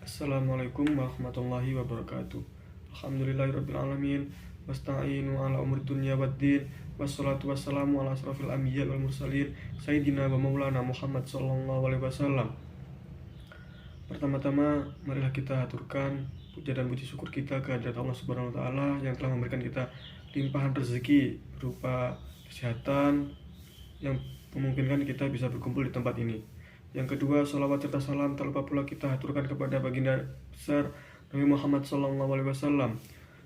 Assalamualaikum warahmatullahi wabarakatuh. Alhamdulillahirrabbilalamin. Wasta'inu ala umur dunya waddin. Wassalatu wassalamu ala asrafil anbiya wal mursalin Sayyidina wa maulana Muhammad sallallahu alaihi wasallam. Pertama-tama, marilah kita aturkan puja dan puji syukur kita kehadirat Allah Subhanahu wa taala yang telah memberikan kita limpahan rezeki berupa kesehatan yang memungkinkan kita bisa berkumpul di tempat ini. Yang kedua, salawat serta salam tak lupa pula kita haturkan kepada baginda besar Nabi Muhammad SAW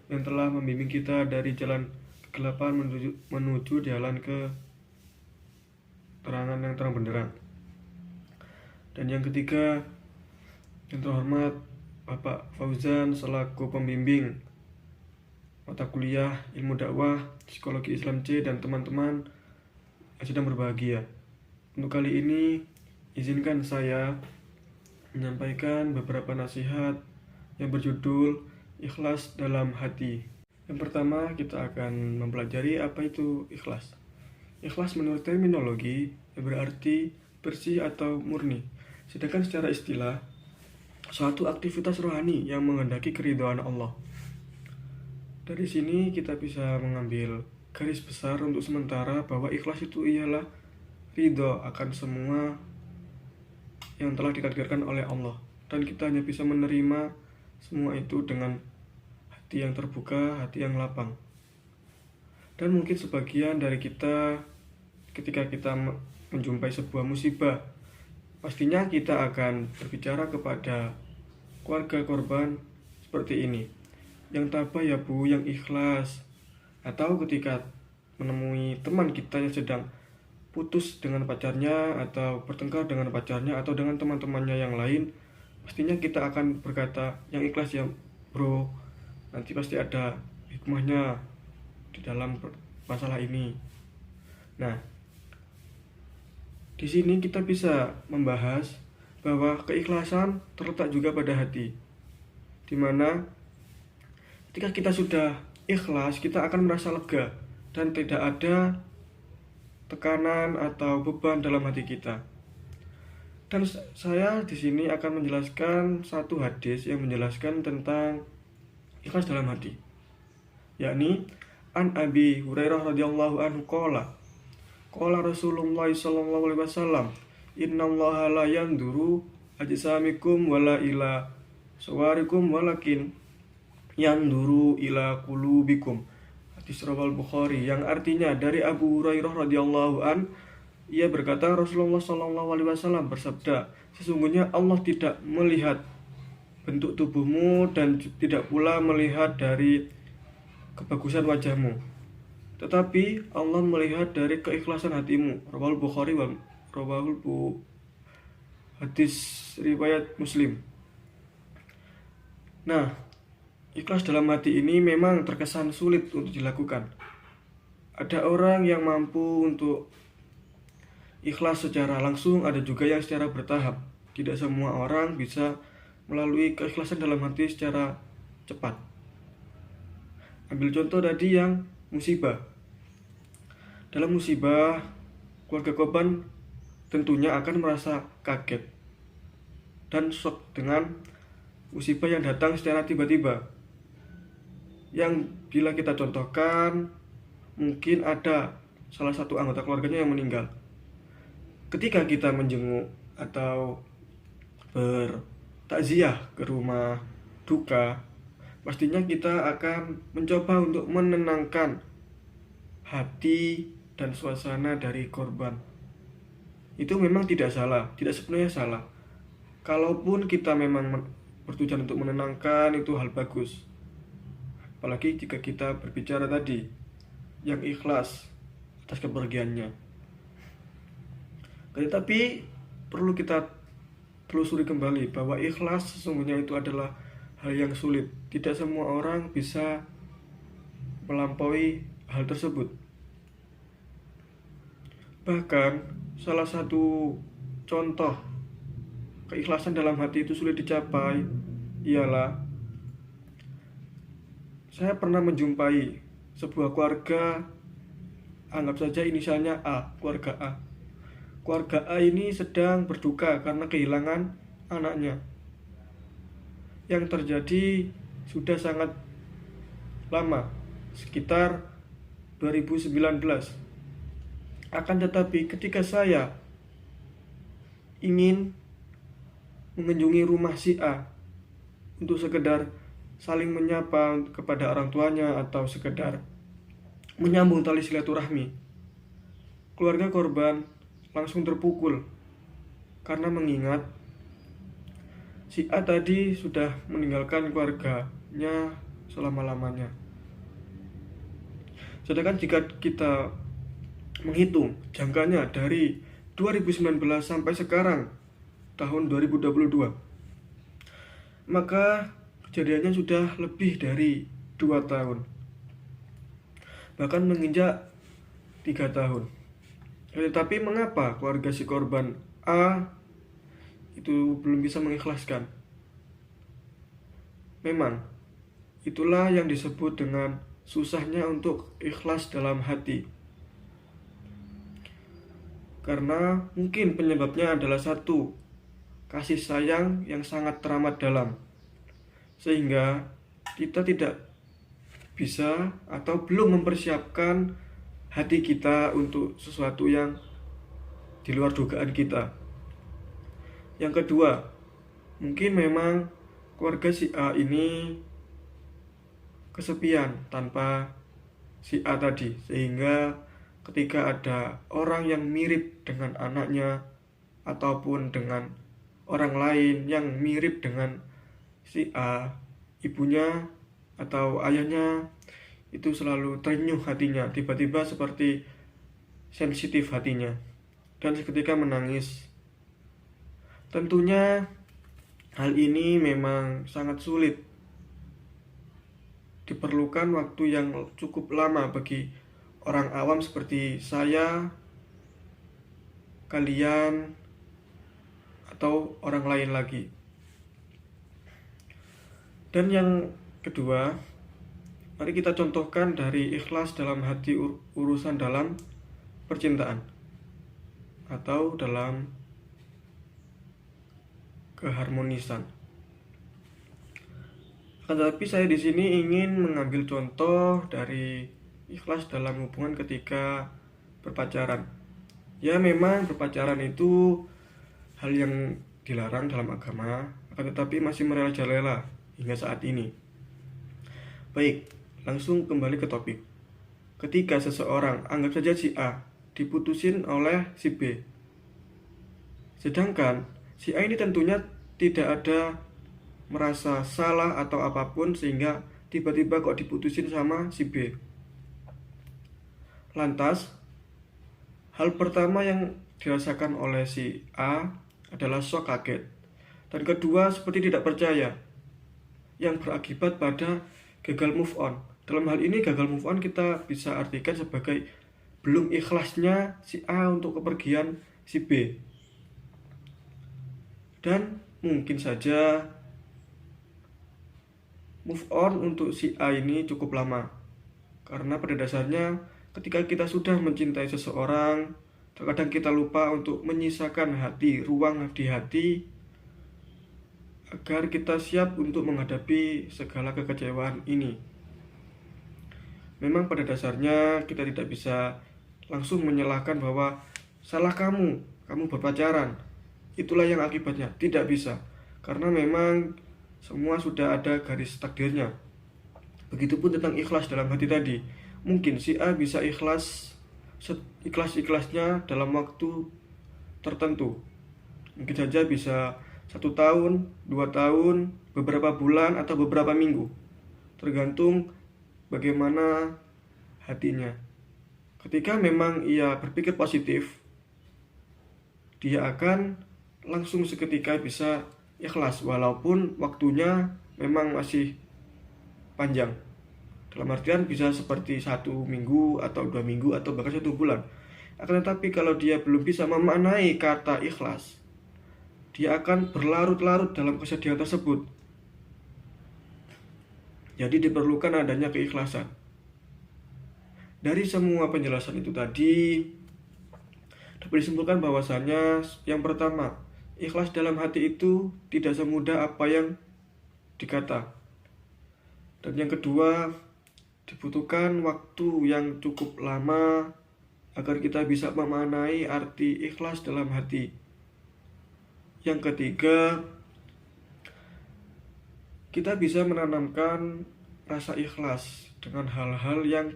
yang telah membimbing kita dari jalan kegelapan menuju jalan ke terangan yang terang benderang. Dan yang ketiga, yang terhormat Bapak Fauzan selaku pembimbing mata kuliah ilmu dakwah psikologi Islam C dan teman-teman yang sedang berbahagia. Untuk kali ini izinkan saya menyampaikan beberapa nasihat yang berjudul ikhlas dalam hati. Yang pertama, kita akan mempelajari apa itu ikhlas. Ikhlas menurut terminologi berarti bersih atau murni. Sedangkan secara istilah, suatu aktivitas rohani yang menghendaki keridhaan Allah. Dari sini kita bisa mengambil garis besar untuk sementara bahwa ikhlas itu ialah ridho akan semua yang telah ditakdirkan oleh Allah, dan kita hanya bisa menerima semua itu dengan hati yang terbuka, hati yang lapang. Dan mungkin sebagian dari kita ketika kita menjumpai sebuah musibah, pastinya kita akan berbicara kepada keluarga korban seperti ini, yang tabah ya bu, yang ikhlas. Atau ketika menemui teman kita yang sedang putus dengan pacarnya atau bertengkar dengan pacarnya atau dengan teman-temannya yang lain, pastinya kita akan berkata, yang ikhlas ya bro, nanti pasti ada hikmahnya di dalam masalah ini. Nah, di sini kita bisa membahas bahwa keikhlasan terletak juga pada hati, dimana ketika kita sudah ikhlas, kita akan merasa lega dan tidak ada tekanan atau beban dalam hati kita. Dan saya di sini akan menjelaskan satu hadis yang menjelaskan tentang ikhlas dalam hati, yakni an Abi Hurairah radhiyallahu anhu qala Rasulullah sallallahu alaihi wasallam, innallaha la yanduru ajsamikum wala ila suwarikum walakin yanduru ila qulubikum. Hadis riwayat Bukhari, yang artinya dari Abu Hurairah radhiyallahu an, ia berkata Rasulullah sallallahu alaihi wasallam bersabda, sesungguhnya Allah tidak melihat bentuk tubuhmu dan tidak pula melihat dari kebagusan wajahmu, tetapi Allah melihat dari keikhlasan hatimu. Riwayat Bukhari wa hadis riwayat Muslim. Nah, ikhlas dalam hati ini memang terkesan sulit untuk dilakukan. Ada orang yang mampu untuk ikhlas secara langsung, ada juga yang secara bertahap. Tidak semua orang bisa melalui keikhlasan dalam hati secara cepat. Ambil contoh tadi yang musibah. Dalam musibah, keluarga korban tentunya akan merasa kaget dan shock dengan musibah yang datang secara tiba-tiba. Yang bila kita contohkan, mungkin ada salah satu anggota keluarganya yang meninggal. Ketika kita menjenguk atau bertakziah ke rumah duka, pastinya kita akan mencoba untuk menenangkan hati dan suasana dari korban. Itu memang tidak salah, tidak sepenuhnya salah. Kalaupun kita memang bertujuan untuk menenangkan, itu hal bagus. Apalagi jika kita berbicara tadi yang ikhlas atas kepergiannya. Tetapi perlu kita telusuri kembali bahwa ikhlas sesungguhnya itu adalah hal yang sulit. Tidak semua orang bisa melampaui hal tersebut. Bahkan salah satu contoh keikhlasan dalam hati itu sulit dicapai ialah saya pernah menjumpai sebuah keluarga, anggap saja inisialnya A, keluarga A. Keluarga A ini sedang berduka karena kehilangan anaknya. yang terjadi sudah sangat lama, sekitar 2019. Akan tetapi ketika saya ingin mengunjungi rumah si A untuk sekedar saling menyapa kepada orang tuanya atau sekedar menyambung tali silaturahmi, keluarga korban langsung terpukul karena mengingat si A tadi sudah meninggalkan keluarganya selama-lamanya. Sedangkan jika kita menghitung jangkanya dari 2019 sampai sekarang tahun 2022, maka kejadiannya sudah lebih dari 2 tahun, bahkan menginjak 3 tahun. Tetapi mengapa keluarga si korban A itu belum bisa mengikhlaskan? Memang itulah yang disebut dengan susahnya untuk ikhlas dalam hati. Karena mungkin penyebabnya adalah satu, kasih sayang yang sangat teramat dalam, sehingga kita tidak bisa atau belum mempersiapkan hati kita untuk sesuatu yang di luar dugaan kita. Yang kedua, mungkin memang keluarga si A ini kesepian tanpa si A tadi, sehingga ketika ada orang yang mirip dengan anaknya ataupun dengan orang lain yang mirip dengan si A, ibunya atau ayahnya, itu selalu terenyuh hatinya, tiba-tiba seperti sensitif hatinya dan seketika menangis. Tentunya hal ini memang sangat sulit, diperlukan waktu yang cukup lama bagi orang awam seperti saya, kalian, atau orang lain lagi. Dan yang kedua, mari kita contohkan dari ikhlas dalam hati urusan dalam percintaan atau dalam keharmonisan. Tetapi saya di sini ingin mengambil contoh dari ikhlas dalam hubungan ketika berpacaran. Ya, memang berpacaran itu hal yang dilarang dalam agama, akan tetapi masih merajalela hingga saat ini. Baik, langsung kembali ke topik. Ketika seseorang, anggap saja si A, diputusin oleh si B, sedangkan si A ini tentunya tidak ada merasa salah atau apapun, sehingga tiba-tiba kok diputusin sama si B. Lantas, hal pertama yang dirasakan oleh si A adalah shock, kaget, dan kedua seperti tidak percaya, yang berakibat pada gagal move on. Dalam hal ini gagal move on kita bisa artikan sebagai belum ikhlasnya si A untuk kepergian si B. Dan mungkin saja move on untuk si A ini cukup lama, karena pada dasarnya ketika kita sudah mencintai seseorang, terkadang kita lupa untuk menyisakan ruang di hati agar kita siap untuk menghadapi segala kekecewaan ini. Memang pada dasarnya kita tidak bisa langsung menyalahkan bahwa salah kamu berpacaran, itulah yang akibatnya. Tidak bisa, karena memang semua sudah ada garis takdirnya. Begitupun tentang ikhlas dalam hati tadi. Mungkin si A bisa ikhlas-ikhlasnya dalam waktu tertentu. Mungkin saja bisa 1 tahun, 2 tahun, beberapa bulan, atau beberapa minggu, tergantung bagaimana hatinya. Ketika memang ia berpikir positif, dia akan langsung seketika bisa ikhlas, walaupun waktunya memang masih panjang. Dalam artian bisa seperti 1 minggu atau 2 minggu atau bahkan 1 bulan. Akan tetapi kalau dia belum bisa memaknai kata ikhlas, dia akan berlarut-larut dalam kesedihan tersebut. Jadi diperlukan adanya keikhlasan. Dari semua penjelasan itu tadi, dapat disimpulkan bahwasannya yang pertama, ikhlas dalam hati itu tidak semudah apa yang dikata. Dan yang kedua, dibutuhkan waktu yang cukup lama agar kita bisa memaknai arti ikhlas dalam hati. Yang ketiga, kita bisa menanamkan rasa ikhlas dengan hal-hal yang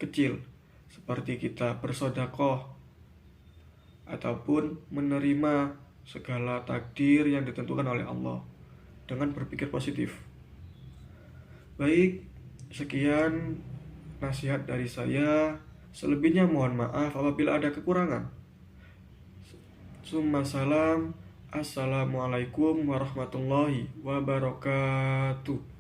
kecil, seperti kita bersedekah ataupun menerima segala takdir yang ditentukan oleh Allah dengan berpikir positif. Baik, sekian nasihat dari saya. Selebihnya mohon maaf apabila ada kekurangan. Summa salam. Assalamualaikum warahmatullahi wabarakatuh.